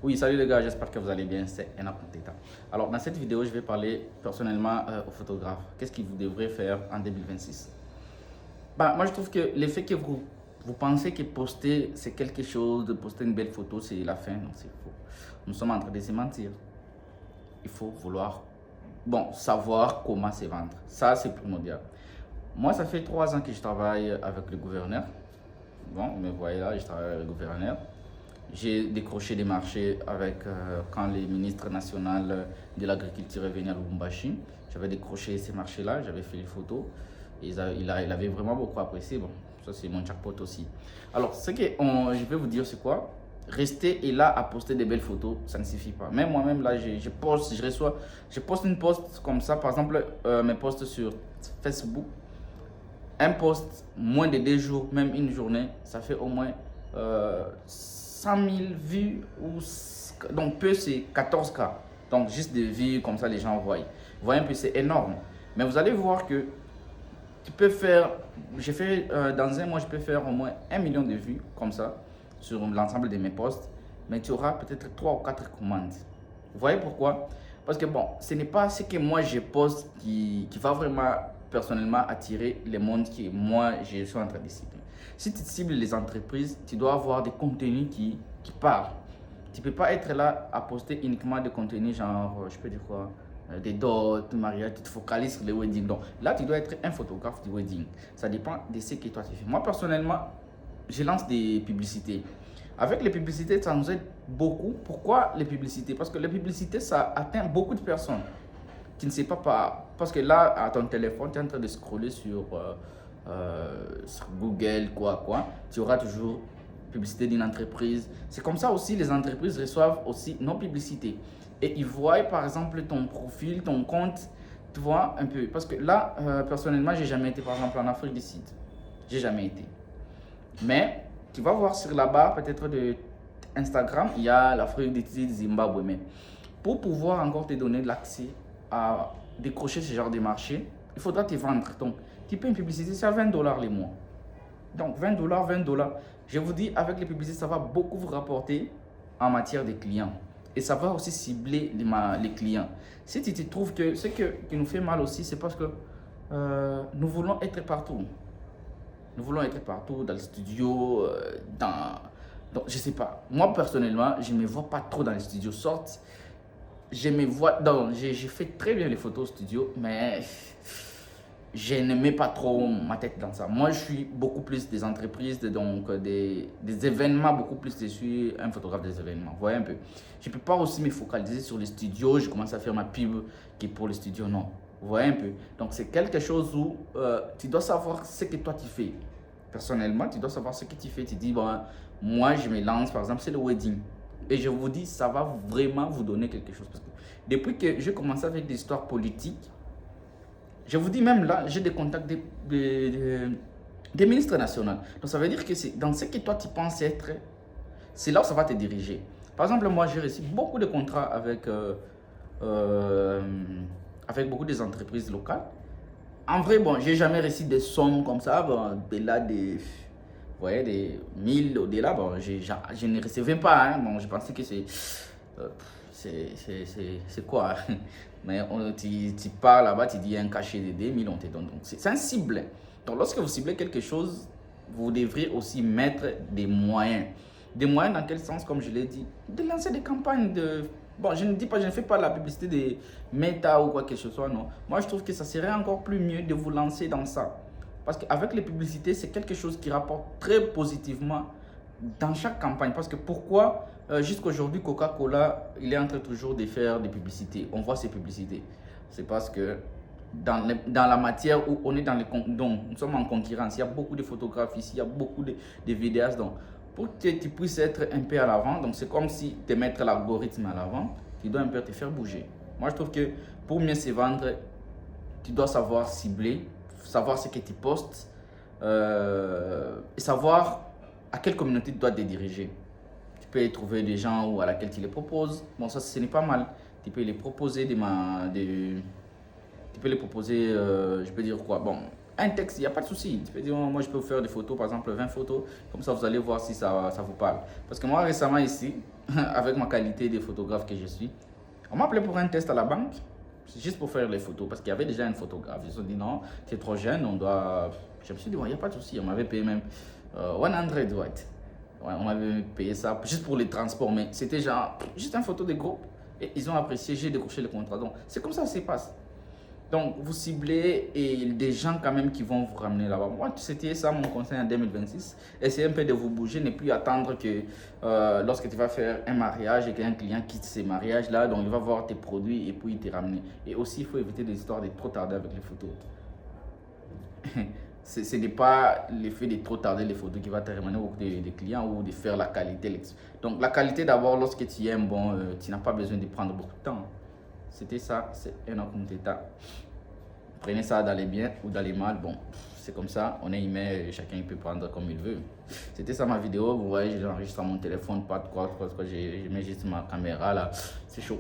Oui, salut les gars, j'espère que vous allez bien, c'est Enap Teta. Alors, dans cette vidéo, je vais parler personnellement aux photographes. Qu'est-ce qu'ils devraient faire en 2026? Bah, moi, je trouve que l'effet que vous pensez que poster, c'est quelque chose, de poster une belle photo, c'est la fin. Non, c'est faux. Nous sommes en train de se mentir. Il faut vouloir, bon, savoir comment se vendre. Ça, c'est primordial. Moi, ça fait 3 ans que je travaille avec le gouverneur. Bon, vous me voyez là, je travaille avec le gouverneur. J'ai décroché des marchés avec quand les ministres nationaux de l'agriculture est venu à Lubumbashi. J'avais décroché ces marchés-là, j'avais fait les photos. Et il avait vraiment beaucoup apprécié. Bon, ça c'est mon jackpot aussi. Alors, ce que je vais vous dire, c'est quoi? Rester et là à poster des belles photos, ça ne suffit pas. Même moi-même, là, je poste, je poste une post comme ça. Par exemple, mes posts sur Facebook. Un post, moins de 2 jours, même une journée, ça fait au moins 100 000 vues. Donc, peu, c'est 14K. Donc, juste des vues, comme ça, les gens voient. Vous voyez un peu, c'est énorme. Mais vous allez voir que tu peux faire, j'ai fait, dans un mois, je peux faire au moins 1 million de vues, comme ça, sur l'ensemble de mes posts. Mais tu auras peut-être 3 ou 4 commandes. Vous voyez pourquoi? Parce que bon, ce n'est pas ce que moi je poste qui va vraiment personnellement attirer les mondes que moi je suis en train de cibler. Si tu cibles les entreprises, tu dois avoir des contenus qui parlent. Tu ne peux pas être là à poster uniquement des contenus genre, je peux dire quoi, des dots, mariage, tu te focalises sur les weddings. Donc là, tu dois être un photographe du wedding. Ça dépend de ce que toi tu fais. Moi personnellement, je lance des publicités. Avec les publicités, ça nous aide beaucoup. Pourquoi les publicités? Parce que les publicités, ça atteint beaucoup de personnes qui ne savent pas. Parce que là, à ton téléphone, tu es en train de scroller sur Google, quoi. Tu auras toujours publicité d'une entreprise. C'est comme ça aussi, les entreprises reçoivent aussi nos publicités. Et ils voient, par exemple, ton profil, ton compte, tu vois, un peu. Parce que là, personnellement, j'ai jamais été, par exemple, en Afrique du Sud. J'ai jamais été. Mais tu vas voir sur la barre peut-être de Instagram, il y a l'Afrique du Sud, Zimbabwe. Mais pour pouvoir encore te donner l'accès à décrocher ce genre de marché, il faudra te vendre. Donc, tu payes une publicité, c'est à 20 dollars les mois. Donc, 20 dollars, 20 dollars. Je vous dis, avec les publicités, ça va beaucoup vous rapporter en matière de clients. Et ça va aussi cibler les clients. Si tu te trouves que ce qui nous fait mal aussi, c'est parce que nous voulons être partout. Nous voulons être partout, dans le studio, Donc, je sais pas. Moi, personnellement, je ne me vois pas trop dans les studios. Sorte, je me vois. Donc, j'ai fait très bien les photos au studio, mais je ne mets pas trop ma tête dans ça. Moi, je suis beaucoup plus des entreprises, donc des événements, beaucoup plus. Je suis un photographe des événements. Vous voyez un peu. Je ne peux pas aussi me focaliser sur les studios. Je commence à faire ma pub qui est pour les studios. Non. Vous voyez un peu. Donc, c'est quelque chose où tu dois savoir ce que toi tu fais. Personnellement, tu dois savoir ce que tu fais. Tu dis, bon, moi, je me lance, par exemple, c'est le wedding. Et je vous dis, ça va vraiment vous donner quelque chose. Parce que depuis que j'ai commencé avec des histoires politiques, je vous dis même là, j'ai des contacts des ministres nationaux. Donc ça veut dire que c'est dans ce que toi tu penses être, c'est là où ça va te diriger. Par exemple, moi j'ai reçu beaucoup de contrats euh, avec beaucoup des entreprises locales. En vrai, bon, j'ai jamais reçu des sommes comme ça, bon, au-delà des, vous voyez, des 1000 au-delà, bon, je ne recevais pas, hein, bon, je pensais que euh, c'est quoi? Mais tu pars là-bas, tu dis un cachet de 2000, on te donne. Donc, c'est un cible. Donc, lorsque vous ciblez quelque chose, vous devrez aussi mettre des moyens. Des moyens dans quel sens, comme je l'ai dit? De lancer des campagnes de... Bon, je ne dis pas, je ne fais pas la publicité de Meta ou quoi que ce soit, non. Moi, je trouve que ça serait encore plus mieux de vous lancer dans ça. Parce qu'avec les publicités, c'est quelque chose qui rapporte très positivement dans chaque campagne. Parce que pourquoi jusqu'à aujourd'hui Coca-Cola, il est en train toujours de faire des publicités. On voit ces publicités. C'est parce que dans la matière où on est donc nous sommes en concurrence, il y a beaucoup de photographes ici, il y a beaucoup de vidéastes. Donc, pour que tu puisses être un peu à l'avant, donc c'est comme si tu mettre l'algorithme à l'avant, tu dois un peu te faire bouger. Moi, je trouve que pour mieux se vendre, tu dois savoir cibler, savoir ce que tu postes et savoir à quelle communauté tu dois te diriger. Tu peux y trouver des gens à laquelle tu les proposes. Bon, ça, ce n'est pas mal. Tu peux les proposer tu peux les proposer, je peux dire quoi. Bon, un texte, il n'y a pas de souci. Tu peux dire, oh, moi, je peux vous faire des photos, par exemple 20 photos. Comme ça, vous allez voir si ça vous parle. Parce que moi, récemment, ici, avec ma qualité de photographe que je suis. On m'a appelé pour un test à la banque, juste pour faire les photos, parce qu'il y avait déjà un photographe. Ils se sont dit non, tu es trop jeune, on doit... Je me suis dit, il n'y a pas de souci, on m'avait payé même 100 right. Ouais, on m'avait payé ça juste pour les transports, mais c'était genre juste une photo de groupe. Et ils ont apprécié, j'ai décroché le contrat. Donc, c'est comme ça que ça se passe. Donc, vous ciblez et des gens quand même qui vont vous ramener là-bas. Moi, c'était ça mon conseil en 2026. Essayez un peu de vous bouger, ne plus attendre que lorsque tu vas faire un mariage et qu'un client quitte ces mariages-là, donc il va voir tes produits et puis il te ramener. Et aussi, il faut éviter des histoires de trop tarder avec les photos. Ce n'est pas l'effet de trop tarder les photos qui va te ramener beaucoup de clients ou de faire la qualité. Donc, la qualité d'abord, lorsque tu es un bon, tu n'as pas besoin de prendre beaucoup de temps. C'était ça, c'est un autre état. Prenez ça dans les biens ou dans les mal, bon, c'est comme ça, on est humain, chacun peut prendre comme il veut. C'était ça ma vidéo, vous voyez, j'enregistre mon téléphone, pas de quoi, je mets juste ma caméra là, c'est chaud.